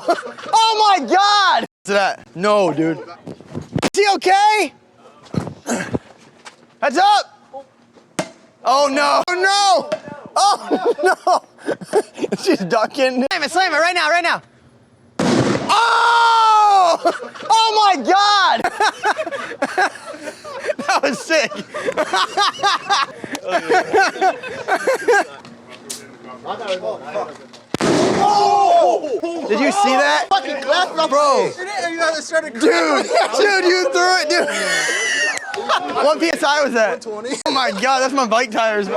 Oh my God! What's that? No, dude. Is he okay? Heads up! Oh no! Oh no! Oh no! She's ducking. Slam it right now, right now. Oh! Oh my God! That was sick. Oh! Did you see that? Fucking glass off, bro. Dude, you threw it, dude. What PSI was that? 120. Oh my God, that's my bike tires.